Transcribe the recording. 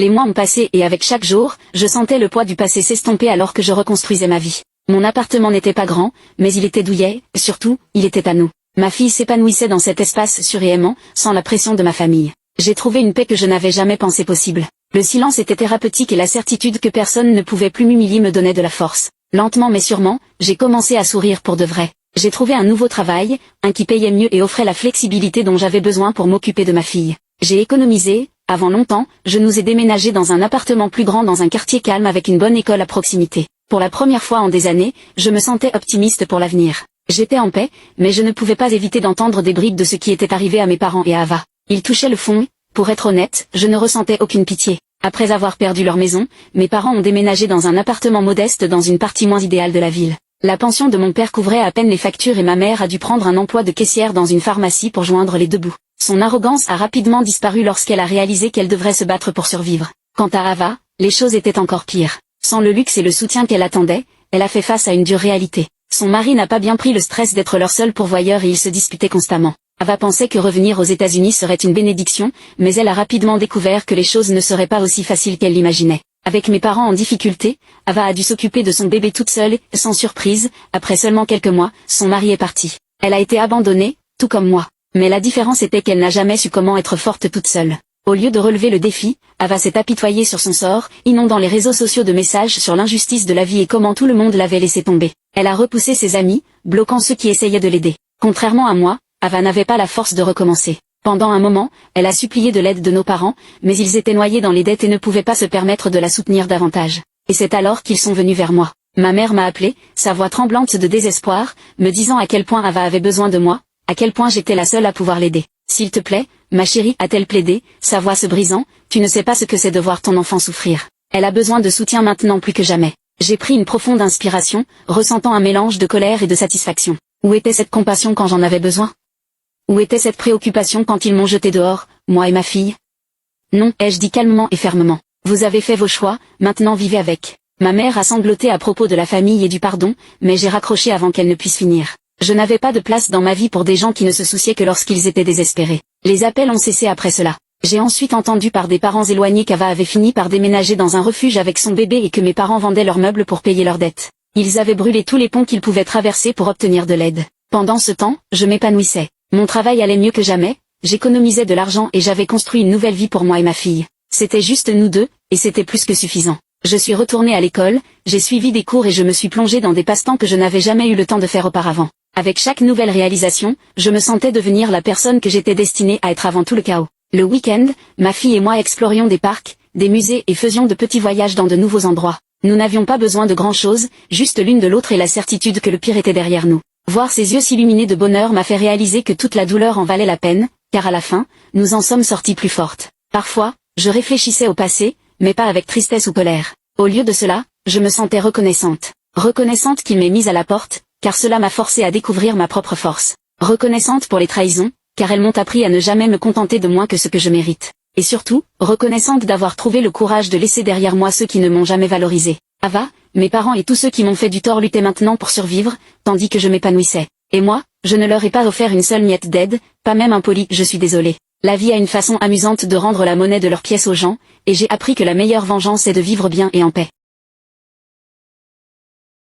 Les mois ont passé et avec chaque jour, je sentais le poids du passé s'estomper alors que je reconstruisais ma vie. Mon appartement n'était pas grand, mais il était douillet, surtout, il était à nous. Ma fille s'épanouissait dans cet espace sûr et aimant, sans la pression de ma famille. J'ai trouvé une paix que je n'avais jamais pensé possible. Le silence était thérapeutique et la certitude que personne ne pouvait plus m'humilier me donnait de la force. Lentement mais sûrement, j'ai commencé à sourire pour de vrai. J'ai trouvé un nouveau travail, un qui payait mieux et offrait la flexibilité dont j'avais besoin pour m'occuper de ma fille. J'ai économisé. Avant longtemps, je nous ai déménagé dans un appartement plus grand dans un quartier calme avec une bonne école à proximité. Pour la première fois en des années, je me sentais optimiste pour l'avenir. J'étais en paix, mais je ne pouvais pas éviter d'entendre des bribes de ce qui était arrivé à mes parents et à Ava. Ils touchaient le fond. Pour être honnête, je ne ressentais aucune pitié. Après avoir perdu leur maison, mes parents ont déménagé dans un appartement modeste dans une partie moins idéale de la ville. La pension de mon père couvrait à peine les factures et ma mère a dû prendre un emploi de caissière dans une pharmacie pour joindre les deux bouts. Son arrogance a rapidement disparu lorsqu'elle a réalisé qu'elle devrait se battre pour survivre. Quant à Ava, les choses étaient encore pires. Sans le luxe et le soutien qu'elle attendait, elle a fait face à une dure réalité. Son mari n'a pas bien pris le stress d'être leur seul pourvoyeur et ils se disputaient constamment. Ava pensait que revenir aux États-Unis serait une bénédiction, mais elle a rapidement découvert que les choses ne seraient pas aussi faciles qu'elle l'imaginait. Avec mes parents en difficulté, Ava a dû s'occuper de son bébé toute seule et, sans surprise, après seulement quelques mois, son mari est parti. Elle a été abandonnée, tout comme moi. Mais la différence était qu'elle n'a jamais su comment être forte toute seule. Au lieu de relever le défi, Ava s'est apitoyée sur son sort, inondant les réseaux sociaux de messages sur l'injustice de la vie et comment tout le monde l'avait laissé tomber. Elle a repoussé ses amis, bloquant ceux qui essayaient de l'aider. Contrairement à moi, Ava n'avait pas la force de recommencer. Pendant un moment, elle a supplié de l'aide de nos parents, mais ils étaient noyés dans les dettes et ne pouvaient pas se permettre de la soutenir davantage. Et c'est alors qu'ils sont venus vers moi. Ma mère m'a appelée, sa voix tremblante de désespoir, me disant à quel point Ava avait besoin de moi, à quel point j'étais la seule à pouvoir l'aider. S'il te plaît, ma chérie, a-t-elle plaidé, sa voix se brisant, tu ne sais pas ce que c'est de voir ton enfant souffrir. Elle a besoin de soutien maintenant plus que jamais. J'ai pris une profonde inspiration, ressentant un mélange de colère et de satisfaction. Où était cette compassion quand j'en avais besoin? Où était cette préoccupation quand ils m'ont jeté dehors, moi et ma fille? Non, ai-je dit calmement et fermement. Vous avez fait vos choix, maintenant vivez avec. Ma mère a sangloté à propos de la famille et du pardon, mais j'ai raccroché avant qu'elle ne puisse finir. Je n'avais pas de place dans ma vie pour des gens qui ne se souciaient que lorsqu'ils étaient désespérés. Les appels ont cessé après cela. J'ai ensuite entendu par des parents éloignés qu'Ava avait fini par déménager dans un refuge avec son bébé et que mes parents vendaient leurs meubles pour payer leurs dettes. Ils avaient brûlé tous les ponts qu'ils pouvaient traverser pour obtenir de l'aide. Pendant ce temps, je m'épanouissais. Mon travail allait mieux que jamais, j'économisais de l'argent et j'avais construit une nouvelle vie pour moi et ma fille. C'était juste nous deux, et c'était plus que suffisant. Je suis retournée à l'école, j'ai suivi des cours et je me suis plongée dans des passe-temps que je n'avais jamais eu le temps de faire auparavant. Avec chaque nouvelle réalisation, je me sentais devenir la personne que j'étais destinée à être avant tout le chaos. Le week-end, ma fille et moi explorions des parcs, des musées et faisions de petits voyages dans de nouveaux endroits. Nous n'avions pas besoin de grand-chose, juste l'une de l'autre et la certitude que le pire était derrière nous. Voir ses yeux s'illuminer de bonheur m'a fait réaliser que toute la douleur en valait la peine, car à la fin, nous en sommes sortis plus fortes. Parfois, je réfléchissais au passé, mais pas avec tristesse ou colère. Au lieu de cela, je me sentais reconnaissante. Reconnaissante qu'il m'ait mise à la porte, car cela m'a forcé à découvrir ma propre force. Reconnaissante pour les trahisons, car elles m'ont appris à ne jamais me contenter de moins que ce que je mérite. Et surtout, reconnaissante d'avoir trouvé le courage de laisser derrière moi ceux qui ne m'ont jamais valorisé. Ava, mes parents et tous ceux qui m'ont fait du tort luttaient maintenant pour survivre, tandis que je m'épanouissais. Et moi, je ne leur ai pas offert une seule miette d'aide, pas même un poli « je suis désolé ». La vie a une façon amusante de rendre la monnaie de leurs pièces aux gens, et j'ai appris que la meilleure vengeance est de vivre bien et en paix.